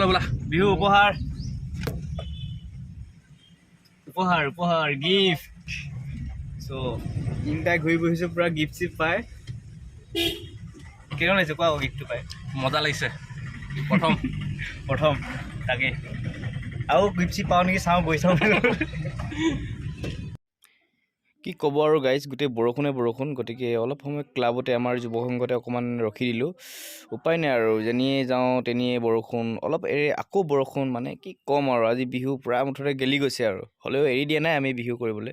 बोला बिहू उपहार गिफ्ट सो इनटाই ঘুৰি বহিছো পুৰা গিফট চিপ পায় কেনে লাগিছে কোৱা গিফটটো পায় মজা লাগিছে প্ৰথম তাকে আৰু গিফট চিপ পাওঁ নেকি চাওঁ গৈ চাওঁ কি ক'ব আৰু গাইজ গোটেই বৰষুণ গতিকে অলপ সময় ক্লাবতে আমাৰ যুৱ সংঘতে অকণমান ৰখি দিলোঁ উপায় নাই আৰু যেনিয়ে যাওঁ তেনিয়ে বৰষুণ অলপ এৰি আকৌ বৰষুণ মানে কি ক'ম আৰু আজি বিহু পুৰা মুঠতে গেলি গৈছে আৰু হ'লেও এৰি দিয়া নাই আমি বিহু কৰিবলৈ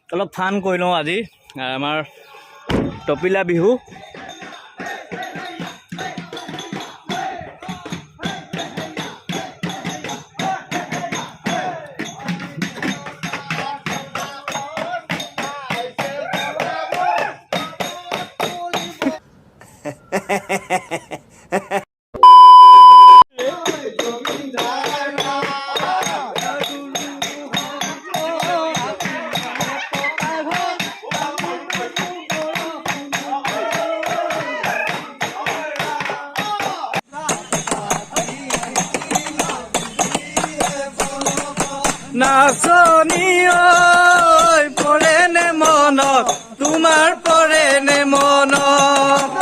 অলপ ফান কৰি লওঁ আজি আমাৰ টপিলা বিহু নাচনি ঐ পৰে নে মনত তোমাৰ পৰে নে মনত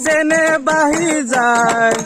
যেনে বাহি যায়